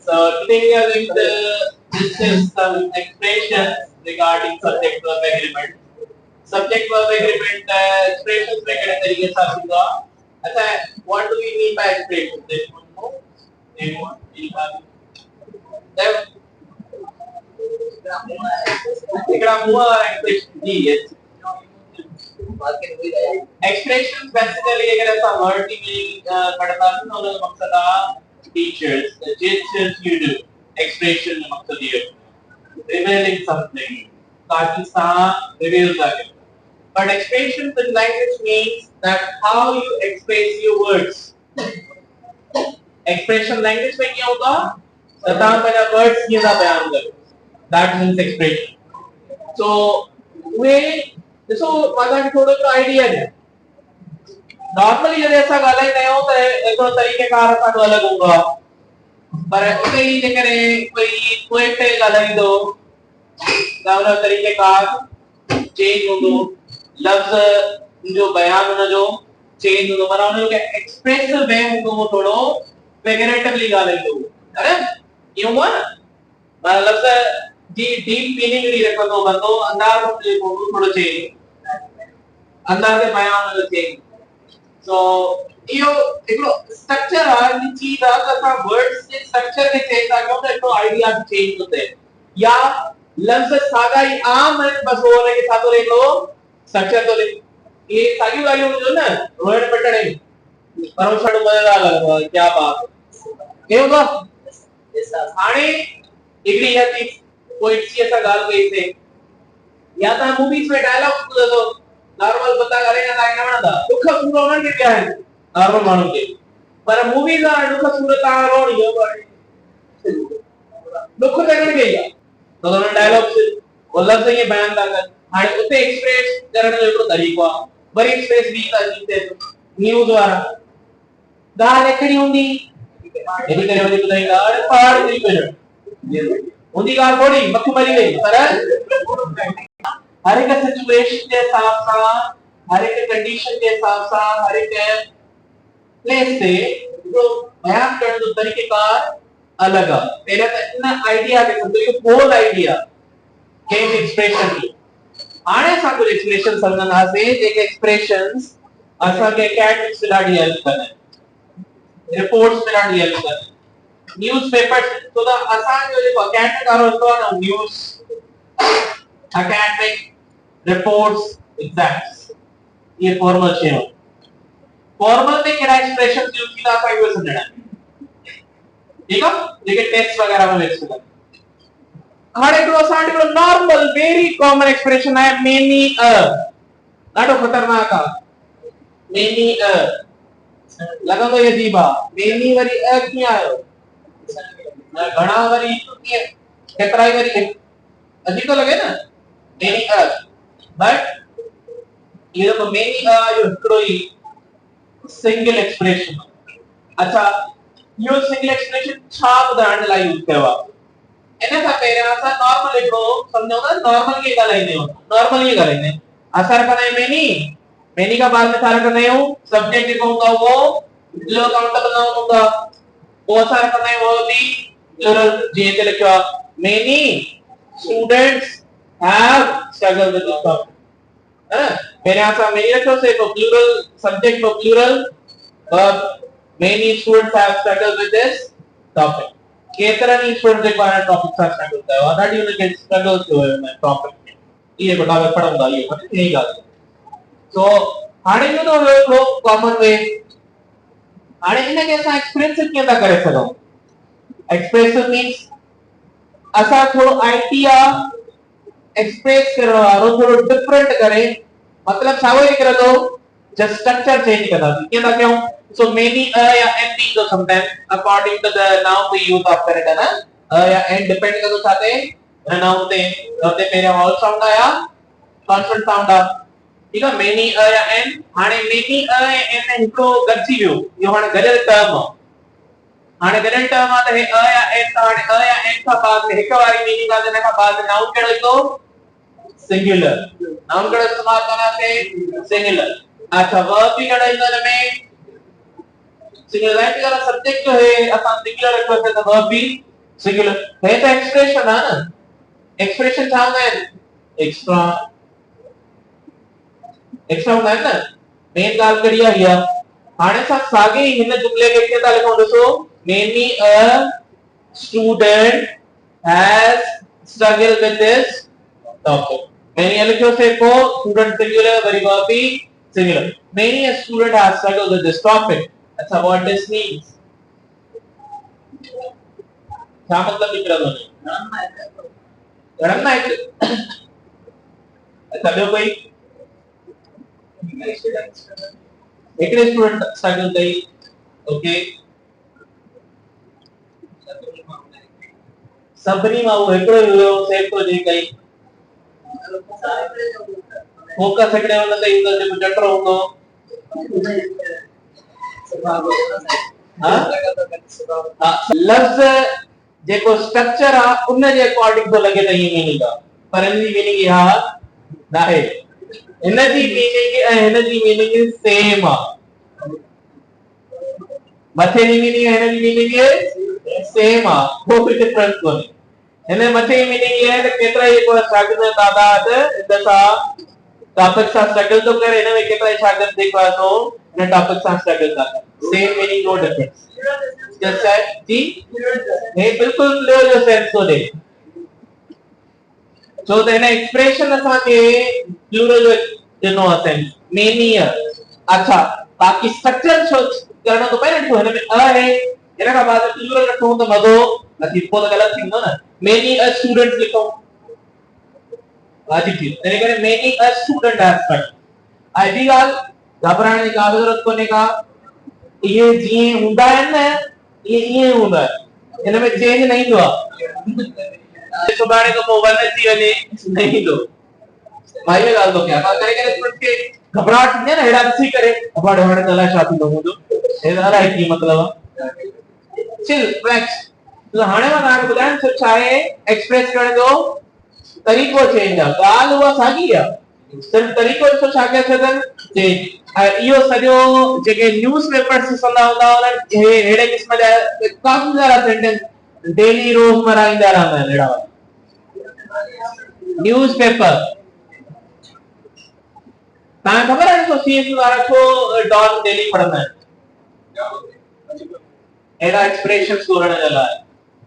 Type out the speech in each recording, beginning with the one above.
So today we are going to discuss some expressions regarding subject-verb agreement. Subject-verb agreement expressions में कितने तरीके से आएगा? अच्छा, what do we mean by expressions? इकड़ा हुआ expression जी है. Expressions basically अगर ऐसा word की करता है तो उनका मकसद आ teachers, the gestures you do. Expression का मकसद ये revealing something. ताकि सा reveal जाए. But expressions in language means that how you express your words. Expression language में क्या होगा? तथा पहला words ये ना बयान करो. That means expression. So वे जैसो माता की थोड़ा सा आइडिया है. नॉर्मली जब ऐसा गाला ही नहीं होता है, एक दो तरीके का अर्थ तो अलग होगा. पर उसे ही जगह कोई पे गाला ही दो, दावला तरीके का चेंज हो दो. लफ्ज जो बयान होना जो चेंज हो दो, मना उन्हें लोग एक्सप्रेसिव वे हो तो वो थोड़ो फिगरेटिवली गाला ही दो. अरे क्यों हुआ ना? मना लफ्ज जी डीप मीनिंग नहीं रखा तो बंदो अंदाज में थोड़ा चेंज. अंदाजे बयान में चेंज. So यो एकलो स्ट्रक्चर आ नीचे दादा का वर्ड्स के स्ट्रक्चर में चेंज आ गया तो आइडिया भी चेंज होते हैं. या लफ्ज सादा ही आम है बस वो वाले के साथ तो ले लो स्ट्रक्चर तो ले. ये सागी वाली हो जो ना वर्ड पटड़े पर वो छड़ मजेदार लग रहा है. क्या बात ये होगा ऐसा खाने डिग्री है थी कोई सी ऐसा गाल गई थे या तो मूवीज में डायलॉग तो नॉर्मल बता करेगा लाइन ना था दुख पूरा होना के क्या है नॉर्मल मानो के पर मूवीज आ दुख पूरा का रोड यो बड़े दुख देखने गया तो दोनों डायलॉग से बोला से ये बयान कर हां उसे एक्सप्रेस करने जो तरीका बड़ी एक्सप्रेस भी था जीते न्यूज़ द्वारा गाल एकड़ी होंगी ये करे वाली बताएगा अरे पहाड़ नहीं पे उनकी गाल थोड़ी मक्खी मरी गई पर हर एक सिचुएशन के हिसाब से हर एक कंडीशन के हिसाब से हर एक प्लेस से जो बयान करने जो तरीके का अलग है. पहले तो इतना आइडिया के तो ये होल आइडिया के एक्सप्रेशन की आने सा कुछ एक्सप्रेशन समझना से एक एक्सप्रेशंस असा के एकेडमिक्स में हेल्प करना है रिपोर्ट्स में हेल्प करना है न्यूज़पेपर्स तो द आसान जो एकेडमिक आरो तो ना न्यूज़ academic reports exams ये फॉर्मल है. फॉर्मल में क्या एक्सप्रेशन यूज किया था ये समझना है. ठीक है लेकिन टेक्स्ट वगैरह में वेस्ट कर हर एक आसान को नॉर्मल वेरी कॉमन एक्सप्रेशन है मेनी नाटो खतरनाक मेनी लगा तो ये दीबा मेनी वरी क्या आयो घणा वरी केतराई वरी अजीब तो लगे ना many but ये तो many जो कोई सिंगल एक्सप्रेशन. अच्छा यो सिंगल एक्सप्रेशन छाप उदाहरण ला यूज करवा एने का पहले आसा नॉर्मल लिखो समझो ना नॉर्मल के गाला ही नहीं होता नॉर्मल ये गाला ही नहीं असर करना है मेनी का बाद में सारा करना है सब्जेक्ट लिखूंगा वो जो काउंटेबल ना होगा वो सारा करना है वो भी प्लूरल जेते लिखवा many students have struggled with this topic. मेरे यहाँ से मेरी रखो से plural subject for plural but many students have struggled with this topic. कितना नहीं students एक बार topic से struggle करता है. That you will get struggle to है topic. ये बड़ा मैं पढ़ूंगा ये मतलब यही गाल. So आने जो तो लोग common way आने इन्हें कैसा expressive क्या था करे सको. Expressive means असा थोड़ा आइडिया एक्सप्रेस करना और थोड़ा डिफरेंट करे मतलब सावरी कर दो जस्ट स्ट्रक्चर चेंज कर दो क्या था क्यों सो मेनी या एन बी तो sometime according to the noun we use of correct है ना या एन डिपेंड कर दो साथे नाउन ते पहले ऑल साउंड आया कॉन्सोनेंट साउंड आ ठीक है मेनी या एन हाने मेनी एन इनको गच्ची वियो यो हाने गले टर्म हाने गले टर्म आता है या एन हाने या एन का बाद में एक बारी मीनिंग आ देने का बाद में नाउन केड़ो तो सिंगुलर नाउन केड़ो इस्तेमाल करना से सिंगुलर. अच्छा वर्ब भी केड़ो इधर में सिंगुलरिटी का सब्जेक्ट जो है अपन सिंगुलर रखो से तो वर्ब भी सिंगुलर है तो एक्सप्रेशन है ना, एक्सप्रेशन छा हूंदा आहिनि, एक्स्ट्रा एक्स्ट्रा हूंदा आहिनि न, मेन ॻाल्हि कहिड़ी आहे इहा। हाणे असां साॻे ई हिन जुमले खे कीअं था लिखूं, ॾिसो many a student has struggle with this topic. many लिखो से को स्टूडेंट सिंगुलर, वरी वर्ब भी singular. many a student has struggled with this topic। अच्छा what this means, क्या मतलब निकला गणना है। अच्छा ॿियो कोई हिकिड़े स्टूडेंट स्ट्रगल कई, ओके सभिनी मां उहो हिकिड़ो ई हुयो, सेफ थो जे कई फोकस हिकिड़े हुन ते ईंदो जेको चटरो हूंदो, लफ्ज़ जेको स्ट्रक्चर आहे उन जे अकॉर्डिंग तो लगे त हीअ मीनिंग आहे, पर इन जी मीनिंग इहा नाहे। इन जी मीनिंग ऐं हिन जी मीनिंग सेम आहे। मथे जी मीनिंग ऐं हिन जी मीनिंग सेम आहे, कोई डिफरेंस कोन्हे। हिन मथे जी मीनिंग इहा आहे त केतिरा ई जेको शागिर्द तादाद इन सां टॉपिक सां स्ट्रगल तो करे, हिन में केतिरा ई शागिर्द जेको आहे सो हिन टॉपिक सां स्ट्रगल था कनि, same meaning no difference. Just है जी हे बिल्कुल क्लियर जो सेंस तो दे, छो त हिन एक्सप्रेशन असांखे प्लूरल जो ॾिनो आहे सेंस मेनी आहे। अच्छा बाक़ी स्ट्रक्चर छो करणो तो पए न, हिन में अ है, हिन खां बाद प्लूरल रखूं त मज़ो नथी, पोइ त ग़लति थींदो न। मेनी अ स्टूडेंट्स लिखो वाजिब थी, इन करे many a student has studied. आई बी ॻाल्हि घबराइण जी का ज़रूरत कोन्हे का, इहे जीअं हूंदा आहिनि न ये ईअं हूंदा आहिनि, हिन में चेंज न ईंदो आहे। सुभाणे खां पोइ वन अची वञे न ईंदो, मां इहा ॻाल्हि थो कयां, करे करे स्टूडेंट खे घबराहट थींदी आहे न, हेॾा ॾिसी करे अबाड़े हाणे त अलाए छा थींदो मुंहिंजो, हे अलाए कीअं मतिलबु आहे। चिल रिलैक्स, तो हाणे मां तव्हांखे ॿुधायां सिर्फ़ छा आहे एक्सप्रेस करण जो तरीक़ो चेंज आहे, ॻाल्हि उहा साॻी आहे, सिर्फ़ तरीक़ो ॾिसो छा करे सघनि चेंज। इहो सॼो जेके न्यूज़पेपर्स ॾिसंदा हूंदा उन्हनि अहिड़े क़िस्म जा काफ़ी सारा सेंटेंस डेली रोज़मर्रा ईंदा रहंदा आहिनि अहिड़ा न्यूज़पेपर। तव्हां ख़बर आहे ॾिसो सीएस वारा छो डॉन डेली पढ़ंदा आहिनि, अहिड़ा एक्सप्रेशंस ॻोल्हण जे लाइ,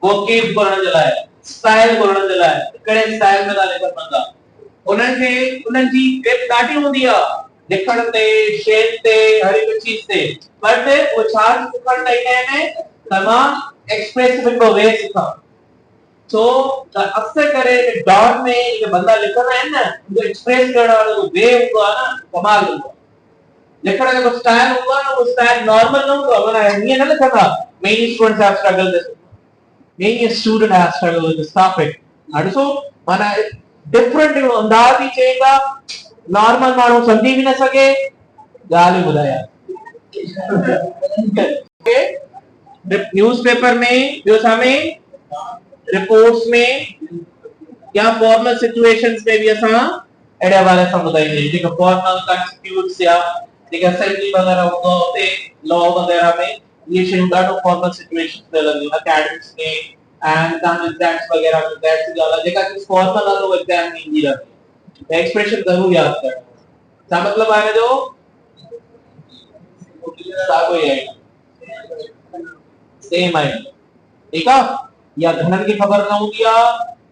वोकेब ॻोल्हण जे लाइ, स्टाइल ॻोल्हण जे लाइ, कहिड़े स्टाइल में था लिखनि बंदा, उन्हनि खे उन्हनि जी ग्रिप ॾाढी हूंदी आहे लिखण ते, शेल ते, हर हिकु चीज़ ते, बट वो छा सिखण चाहींदा आहिनि त मां एक्सप्रेस हिकिड़ो वे सिखां। सो त अक्सर करे डॉन में जेके बंदा लिखंदा आहिनि न, उहो एक्सप्रेस करण वारो वे हूंदो आहे न, कमाल हूंदो आहे। लिखण जो स्टाइल हूंदो आहे न, उहो स्टाइल नॉर्मल न हूंदो आहे, माना हीअं न लिखंदा many students have struggled with, many student have struggled with this topic. ॾिसो माना डिफरेंट अंदाज ई चेंज आहे, नॉर्मल माण्हू समझी भी न सके, ॻाल्हि ॿुधाया। न्यूज़पेपर में, ॿियो छा में, रिपोर्ट्स में या फॉर्मल सिचुएशंस में भी असां अहिड़े बारे सां ॿुधाईंदा, जेका फॉर्मल कॉन्स्टिट्यूट्स या जेका असेंबली वग़ैरह हूंदो आहे उते लॉ वग़ैरह में ये शयूं ॾाढो फॉर्मल सिचुएशंस में लॻंदियूं, एकेडमिक्स में एंड तव्हां एग्ज़ाम्स वग़ैरह में दैट्स ॻाल्हि जेका फॉर्मल आहे उहो एग्ज़ाम में ईंदी रहंदी, एक्सप्रेशन ज़रूर यादि करणो। छा मतिलबु आहे जो साॻियो ई आहे, सेम आहे, ठीकु आहे। या घणनि खे ख़बर न हूंदी आहे,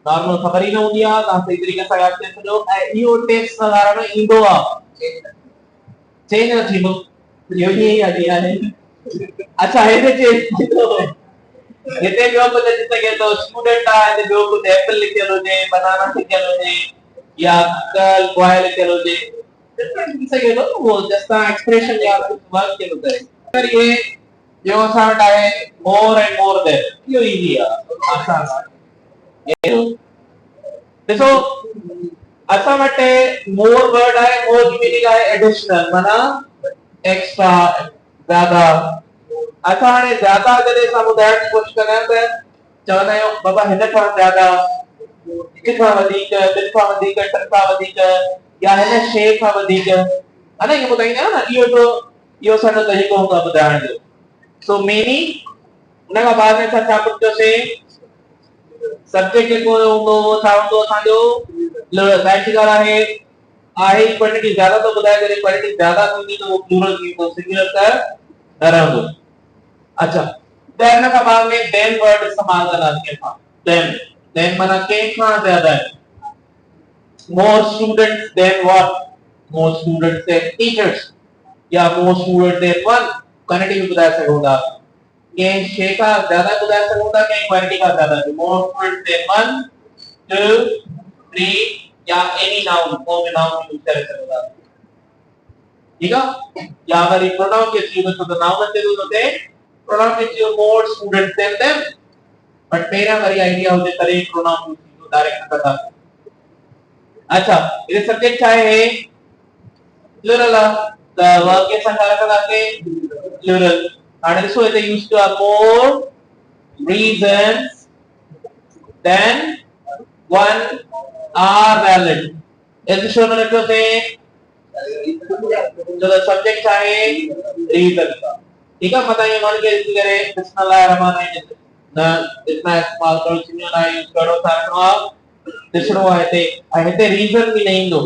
नॉर्मल ख़बर ई न हूंदी आहे, तव्हां सही तरीक़े सां यादि करे छॾियो, ऐं इहो टेस्ट वग़ैरह में ईंदो आहे, चेंज न थींदो, इहो ई आहे। अच्छा हिते चेंज थींदो, हिते ॿियो कुझु अची सघे थो, स्टूडेंट आहे हिते ॿियो कुझु एप्पल लिखियल हुजे, बनाना लिखियल हुजे, या गर्ल बॉय लिखियल हुजे, डिफरेंट थी सघे थो, वो जस्ट एक्सप्रेशन या वर्क के करे। पर ये जो असां वटि आहे मोर एंड मोर देन, इहो ईज़ी आहे, आसान आहे। ॾिसो असां वटि मोर वर्ड आहे, मोर जी मीनिंग आहे एडिशनल, माना एक्स्ट्रा, ज़्यादा। असां हाणे ज़्यादा जॾहिं असां ॿुधाइण जी कोशिशि कंदा आहियूं त चवंदा आहियूं बाबा हिन खां ज़्यादा, हिक खां वधीक, ॿिनि खां वधीक, टिनि खां वधीक, या हिन शइ खां वधीक, है न, इहो ॿुधाईंदा आहियूं न, इहो असांजो तरीक़ो हूंदो आहे ॿुधाइण जो। सो मेनी उन खां बाद में असां छा पुछियोसीं, सब्जेक्ट जेको हूंदो उहो छा हूंदो असांजो प्लूरल। ज़ाहिर सी ॻाल्हि आहे क्वांटिटी ज्यादा तो ॿुधाए करे क्वांटिटी ज्यादा थींदी त उहो प्लूरल थींदो, सिंगुलर त न रहंदो। अच्छा, त हिन खां बाद में देन वर्ड इस्तेमाल कंदासीं असां। देन माना कंहिं खां ज्यादा है। more students than what? more students than teachers या more students than one quantity भी बता सको था कि छह का ज्यादा बता सको था कि क्वांटिटी का ज्यादा है। more students than one, two, three या any noun को भी नाउन यूज कर सको था। ठीक है? या अगर ये प्रोनाउन के यूज हो तो नाउन के यूज होते हैं, प्रोनाउन के use more students than them, but मेरा वही आइडिया होते करे प्रोनाउन यूज डायरेक्ट करता। अच्छा, ये सब्जेक्ट क्या है? प्लूरल। the verb के साथ क्या लगाते हैं? Plural. and this way they used to have more reasons than one are valid। ऐसे शो में लिखते हैं जो सब्जेक्ट क्या है? रीजन। ठीक है? बताइए मान के इसी करें बिस्मिल्लाहिर्रहमानिर्रहीम ना इतना इस्तेमाल करो चिन्ह ना यूज करो था दिसणो आहे हिते रीजन भी नहीं दो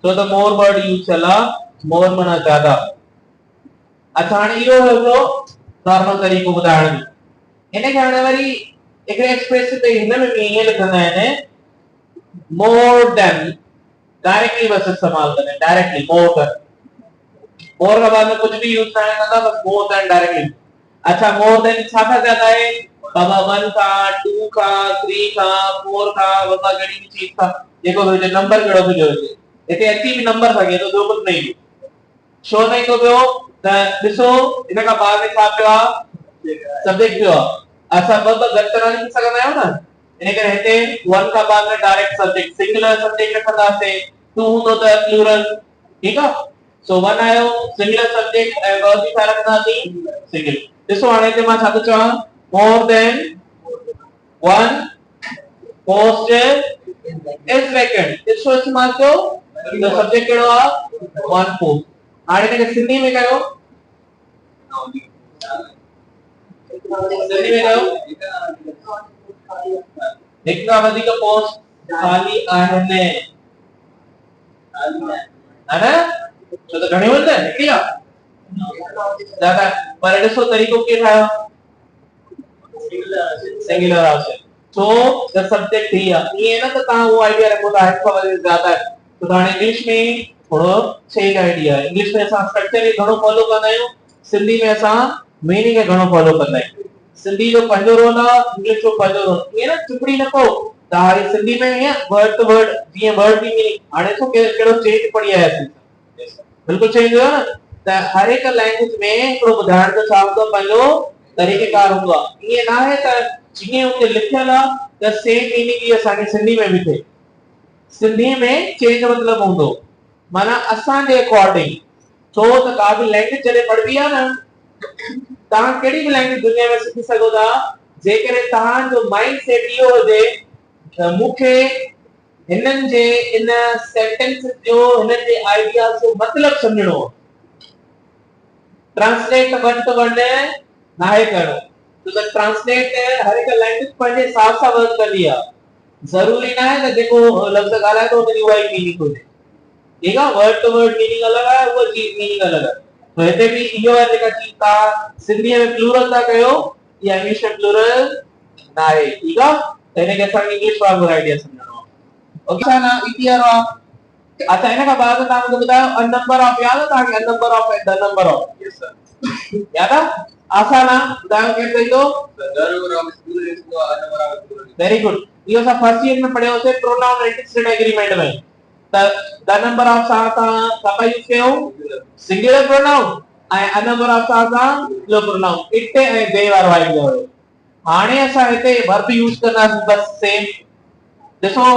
so the more word use चला more माना ज्यादा। अच्छा हाणे इहो हिकिड़ो नॉर्मल तरीक़ो ॿुधाइण जो। हिन खे हाणे वरी हिकिड़े एक्सप्रेस ते हिन में भी ईअं लिखंदा आहिनि more than डायरेक्टली बस इस्तेमाल कंदा आहिनि डायरेक्टली more than। more का बाद में कुछ भी यूज ना कंदा बस more than डायरेक्टली। अच्छा more than छा का ज्यादा है? बाबा 1 का 2 का 3 का 4 का बाबा कड़ी भी चीज का देखो जो नंबर कड़ो भी जो इते अति भी नंबर सके तो जो कुछ नहीं शो नहीं को पियो त ॾिसो इन का बाद में छा पियो सब्जेक्ट पियो असा बाबा गलत न लिख सघंदा आहियो न इन करे हिते 1 का बाद में डायरेक्ट सब्जेक्ट सिंगुलर सब्जेक्ट रखंदासे 2 हूंदो त प्लूरल। ठीक है? सो 1 आयो सिंगुलर सब्जेक्ट ऐं वर्ब भी छा रखंदासी सिंगुलर। ॾिसो हाणे हिते मां छा थो चवां more than one post is vacant। इसको इस्तेमाल कयो तो सब्जेक्ट केड़ो आ one post। हाणे इनके सिंधी में कयो सिंधी में कयो हिक का वधीक पोस्ट खाली आहिनि है ना छो त घणी वधे हिकड़ी आ ज्यादा पर ॾिसो तरीक़ो के ठायो singular option so the subject here ये ना तो कहां वो आइडिया रखो था इसका वजह ज्यादा है तो हाणे इंग्लिश में थोड़ो चेंज आइडिया है। इंग्लिश में असा स्ट्रक्चर ही घणो फॉलो कंदा आहियूं सिंधी में असा मीनिंग के घणो फॉलो कंदा आहियूं। सिंधी जो पंहिंजो रोल है इंग्लिश जो पंहिंजो रोल ये ना चुपड़ी न को त हाणे सिंधी में ये वर्ड टू वर्ड जीअं वर्ड भी मीनिंग हाणे तो केड़ो चेंज पड़ी आया बिल्कुल चेंज हो ना त हर एक लैंग्वेज में हिकड़ो ॿुधाइण जो छा हूंदो पंहिंजो तरीक़ेकार हूंदो आहे। ये ना है त जीअं उते लिखियल आहे त सेम मीनिंग ही असांखे सिंधी में भी थे। सिंधी में चेंज मतलब हूंदो माना असां जे अकॉर्डिंग छो त का भी लैंग्वेज जॾहिं पढ़बी आहे न तव्हां कहिड़ी भी लैंग्वेज दुनिया में सिखी सघो था जेकॾहिं तव्हां जो माइंड सेट इहो हुजे त मूंखे हिननि जे इन सेंटेंस जो हिननि जे आइडियाज़ जो मतलब समझणो ट्रांसलेट वन टू वन नाहे करणो तो द ट्रांसलेट हर एक लैंग्वेज पंहिंजे हिसाब सां वर्क कंदी आहे। जरूरी ना है त जेको लफ्ज़ ॻाल्हाए थो उनजी उहा ई मीनिंग हुजे। ठीक आहे वर्ड टू वर्ड मीनिंग अलग है वो चीज मीनिंग अलग है तो हिते भी इहो है जेका चीज था सिंधी में प्लूरल था कयो या इंग्लिश में प्लूरल ना है। ठीक है तो इनके असां इंग्लिश वारो आइडिया समझणो ओके ना ईटीआर अच्छा इन का बाद तव्हां मूंखे ॿुधायो अ नंबर ऑफ याद है तव्हांखे a number of the number of yes sir याद है आसान है ॿुधायो केर कई तो द नंबर ऑफ स्टूडेंट्स को a number of very good इहो असां फर्स्ट ईयर में पढ़ियो से प्रोनाउन एंटिसिडेंट एग्रीमेंट में the number of सां यूज कयो सिंगुलर प्रोनाउन ऐं a number of सां प्लूरल प्रोनाउन इट ऐं दे वारो आइडिया हुयो। हाणे असां हिते वर्ब यूज कंदासीं बस सेम ॾिसो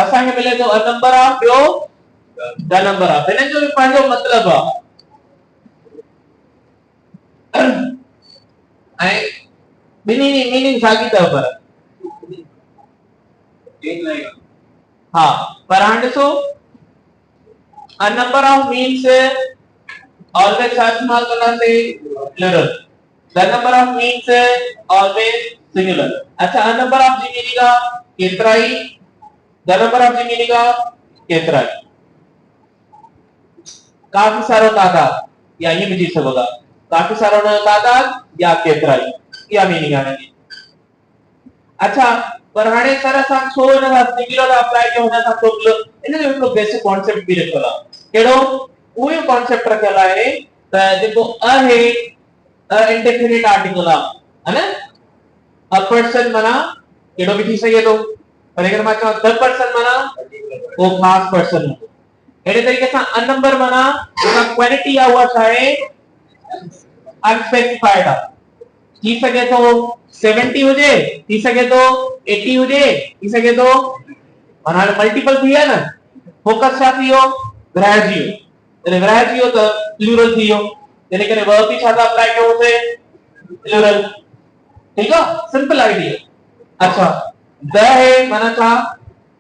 असांखे मिले थो a number of ॿियो the number of हिननि जो भी पंहिंजो मतलब आहे ऐं ॿिन्ही जी मीनिंग साॻी अथव पर हाँ पर हाणे ॾिसो a number of means always इस्तेमाल करना से plural the number of means always singular. अच्छा आ नंबर ऑफ जी मिलेगा केतराई, द नंबर ऑफ जी मिलेगा केतराई, काफी सारो तादाद या ये विजी सकोगा काफी सारो तादाद या केतराई या मीनिंग आने। अच्छा पर हाणे सर असां छो इन सिंगुलर अप्लाई कयो हुन सां टोटल इन जो हिकड़ो बेसिक कॉन्सेप्ट भी रखियल आहे केड़ो उहो कॉन्सेप्ट रखियल आहे त जेको आहे इंडेफिनिट आर्टिकल आहे है ना अ पर्सन माना केड़ो भी थी सके तो पर अगर मां चवां द पर्सन माना वो खास पर्सन हो एड़े तरीके सां अ नंबर माना जेका क्वांटिटी आहे उहा छा आहे अनस्पेसिफाइड आहे थी सके तो 70 हुजे थी सके तो 80 हुजे थी सके तो माना मल्टीपल थी है ना फोकस छा थियो विरहाइजी वियो विरहाइजी वियो त प्लूरल थी वियो यानी करे वर्ब भी छा था अप्लाई कयो से प्लूरल ठीक है सिंपल आइडिया। अच्छा द है माना छा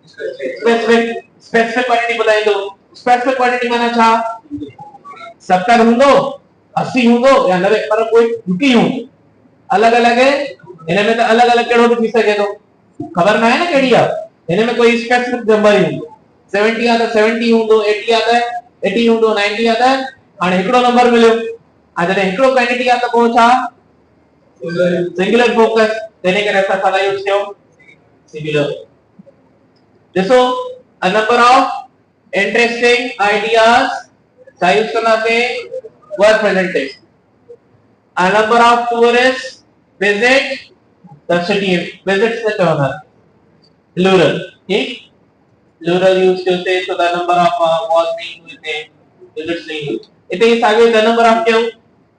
स्पेसिफिक क्वांटिटी ॿुधाईंदो स्पेसिफिक क्वांटिटी माना छा 70 हूंदो 80 हूंदो या 90 पर कोई दुखी हूंदो अलग अलग है इनमें तो अलग अलग केड़ो भी थी सके तो खबर ना है ना केड़ी आहे इनमें कोई स्पेसिफिक नंबर ही हूंदो 70 आ तो 70 हूंदो 80 आ तो 80 हूंदो 90 आ तो हाने हिकड़ो नंबर मिलियो आ जने हिकड़ो क्वांटिटी आ तो को छा सिंगुलर फोकस देने के रेफर सादा यूज कयो सिंगुलर देखो a number of interesting ideas सा यूज करना से word presentation a number of tourists visit the city visits the town plural ठीक plural use करते तो the number of was being हुए visits नहीं हुए इतने इस आगे the number of क्यों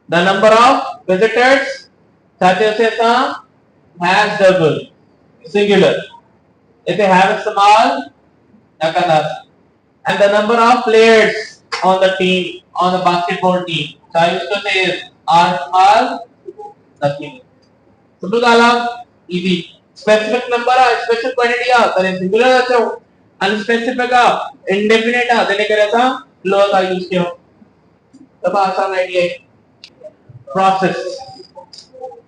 the number of visitors साथे उसे था has double singular इतने have इस्तेमाल न करना and the number of players on the team on the basketball team सा use करते are small nothing simple kala easy specific number specific quantity tane singular acho unspecific indefinite tane kare sa plural का use किया तब आसान idea है process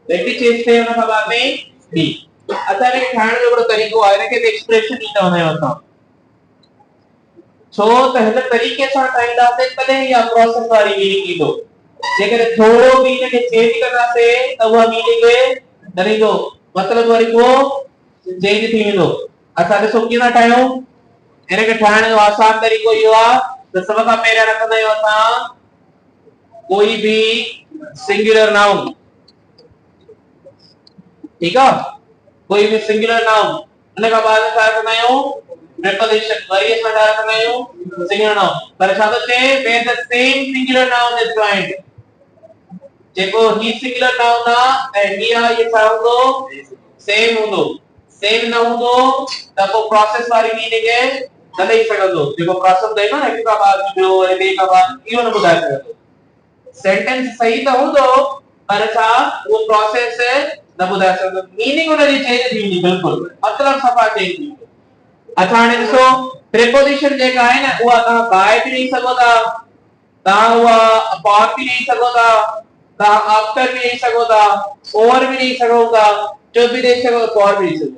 देखिए change थे ना बाद में बी अच्छा ने ठाण जो बड़ो तरीको आहे ने के एक्सप्रेशन ई चवंदा आहियूं असां छो त हिन तरीके सां ठाहींदासीं तॾहिं इहा प्रोसेस वारी मीनिंग ईंदो जेकर थोड़ो भी इनके चेंज करना से त उहा मीनिंग न ईंदो मतलब वरी को चेंज थी वेंदो असां ॾिसो कीअं ठाहियूं इनके ठाहिण जो आसान तरीक़ो इहो आहे त सभ खां पहिरियों रखंदा आहियूं असां कोई भी सिंगुलर नाउन ठीक है कोई भी सिंगुलर नाउन उन का बाद छा रखंदा आहियूं preposition वरी असां छा रखंदा आहियूं सिंगुलर नाउन पर छा थो चए where the same singular noun is joined जेको ही सिंगुलर नाउन आहे ऐं ही आहे ये छा हूंदो सेम हूंदो सेम न हूंदो त को प्रोसेस वारी मीनिंग न ॾेई सघंदो जेको प्रोसेस ॾेई न हिक खां बाद ॿियो वरी ॿिए खां बाद इहो न ॿुधाए सघंदो सेंटेंस सही त हूंदो पर छा उहो प्रोसेस न ॿुधाए सघंदो मीनिंग उनजी चेंज थी वेंदी बिल्कुल मतलब सफ़ा चेंज थी वेंदो अच्छा हाणे ॾिसो प्रीपोजिशन जेका आहे न उहा तव्हां बाय बि ॾेई सघो था तव्हां उहा अपॉन बि ॾेई सघो था तव्हां आफ्टर भी ॾेई सघो था ओवर भी ॾेई सघो था टू भी ॾेई सघो फॉर भी ॾेई सघो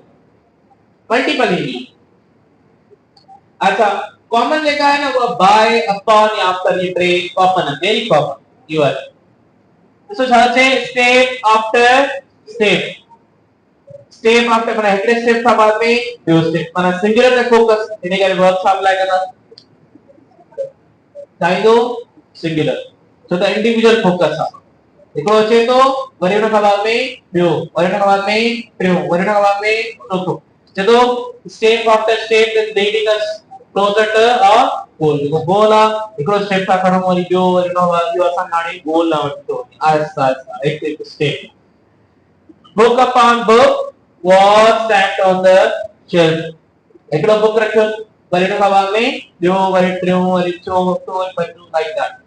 मल्टीपल ईंदी अच्छा कॉमन जेका है ना वो बाय अपॉन या आफ्टर ये टे कॉमन है very common you are so छा से स्टेप आफ्टर स्टेप आफ्टर माने हिकड़े स्टेप खां बाद में ॿियो स्टेप माने सिंगुलर ते फोकस इन करे वर्ब छा अप्लाई कंदा चाहींदो सिंगुलर छो त इंडिविजुअल फोकस आहे हिकिड़ो अचे थो वरी हुन खां बाद में ॿियो वरी हुन खां बाद में टियों वरी हुन खां बाद में चोथों चए थो step after step is leading us closer to a goal जेको गोल आहे हिकिड़ो स्टेप था खणूं वरी ॿियो वरी हुन खां बाद ॿियो असां हाणे गोल न वठी थो आहिस्ता आहिस्ता हिकु हिकु step book upon book was stacked on the shelf हिकिड़ो बुक रखियो वरी हुन खां बाद में ॿियो वरी टियों वरी चौथों वरी पंजों like that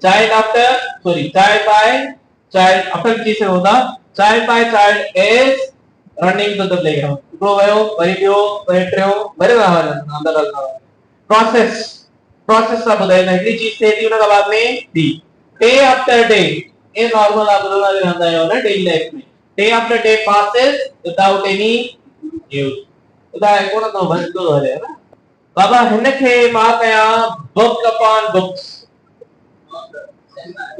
child after sorry child after की से होता child by child is running to the playground तो वयो वरी ॿियो वरी टियों वरी अंदर प्रोसेस सा ॿुधाए न हिकड़ी चीज थिए थी हुन खां बाद में डी डे आफ्टर डे ये नॉर्मल आप ॿुधंदा रहंदा आहियो न डेली लाइफ में day after day passes without any news. ॿुधाए कोन थो बंदो हले ना बाबा हिनखे मां कया book upon books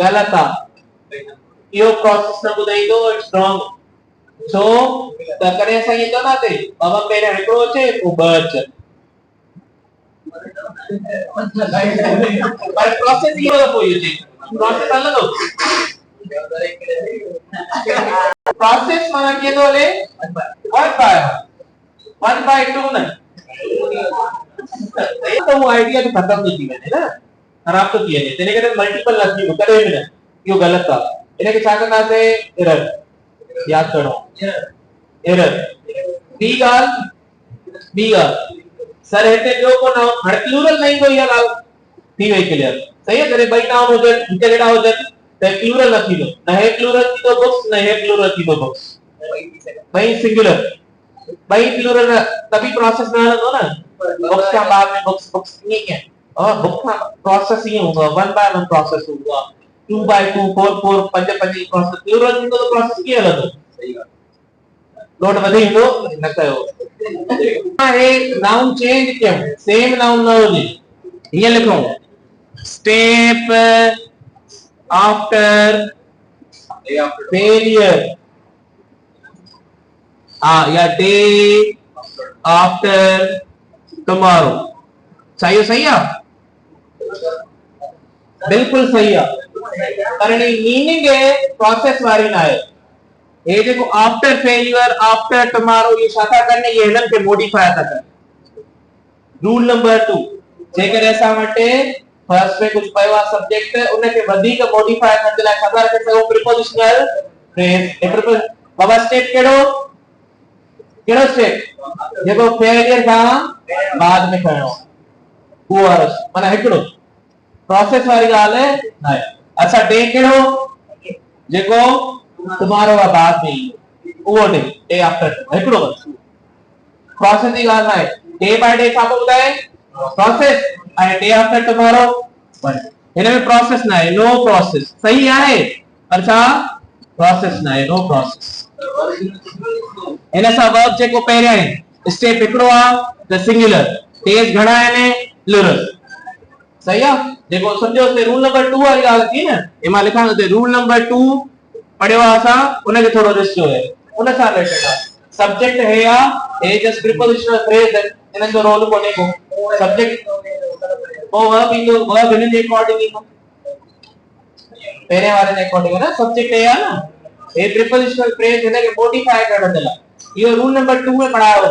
ग़लत आहे इहो प्रोसेस न ॿुधाईंदो इट्स रॉन्ग छो त करे असां इहे चवंदासीं बाबा पहिरियों हिकिड़ो अचे पोइ ॿ अचनि पर प्रोसेस इहो दफ़ो इहो चई प्रोसेस हलंदो प्रोसेस माना कीअं थो हले 1 by 2 न तो वो आइडिया तो खत्म थी वञे न खराब तो थी वञे तंहिं करे मल्टीपल न थी कॾहिं बि न इहो ग़लति आहे इनखे छा कंदासीं एरर याद करो एरर ॿी ॻाल्हि सर हिते ॿियो कोन हाणे प्लूरल न ईंदो इहा ॻाल्हि थी वई क्लियर सही आहे जॾहिं ॿई नाउन हुजनि हिकु जहिड़ा हुजनि त प्लूरल न थींदो न हे प्लूरल थींदो बुक्स न हे प्लूरल थींदो बुक्स ॿई सिंगुलर ॿई प्लूरल तभी प्रोसेस न हलंदो न बुक्स का बाद में बुक्स नहीं है और बुक का प्रोसेस ही होगा 1 by 1 प्रोसेस होगा 2 by 2 4 4 5 5 प्रोसेस प्लूरल थींदो तो प्रोसेस कीअं हलंदो सही ॻाल्हि लोड वधे ईंदो न कयो हे नाउन चेंज कयूं सेम नाउन न हुजे हीअं लिखूं स्टेप आफ्टर फेलियर या डे आफ्टर टुमारो सही है बिल्कुल सही है पर मीनिंग है प्रोसेस वारी ना है ये देखो आफ्टर फेलियर आफ्टर टुमारो ये छाता करने ये हिनन के मॉडिफाई था कर रूल नंबर 2 जेकर ऐसा वटे फर्स्ट में कुछ पयो सब्जेक्ट उन के वधिक मॉडिफाई करने ला खबर के सो प्रीपोजिशनल फ्रेज बाबा स्टेप केड़ो स्टेप जेको फेलियर का बाद में करणो वो माना हिकड़ो प्रोसेस वाली गाल है ना अच्छा डे केड़ो जेको तुम्हारो बाद में वो डे आफ्टर हिकड़ो प्रोसेस की गाल ना है डे बाय डे का बताए process and day after tomorrow इने में प्रोसेस ना है नो प्रोसेस सही है अच्छा प्रोसेस ना है नो प्रोसेस इन सा वर्ब जेको पहिरियां है स्टेप हिकड़ो आ द सिंगुलर तेज घणा आहिनि प्लूरल सही है देखो समझो से रूल नंबर 2 वाली गाल थी न एमा लिखा तो रूल नंबर 2 पढ़ियो असा उन के थोड़ो रिस्क है उन सा रिलेटेड है सब्जेक्ट है या ए जस्ट प्रीपोजिशनल फ्रेज इन जो रोल कोने को सब्जेक्ट वो वर्ब इन के अकॉर्डिंग इन पहले वाले ने अकॉर्डिंग ना सब्जेक्ट है ना ए प्रीपोजिशनल फ्रेज इन के मॉडिफाई कर देला ये रूल नंबर 2 में पढ़ाया हो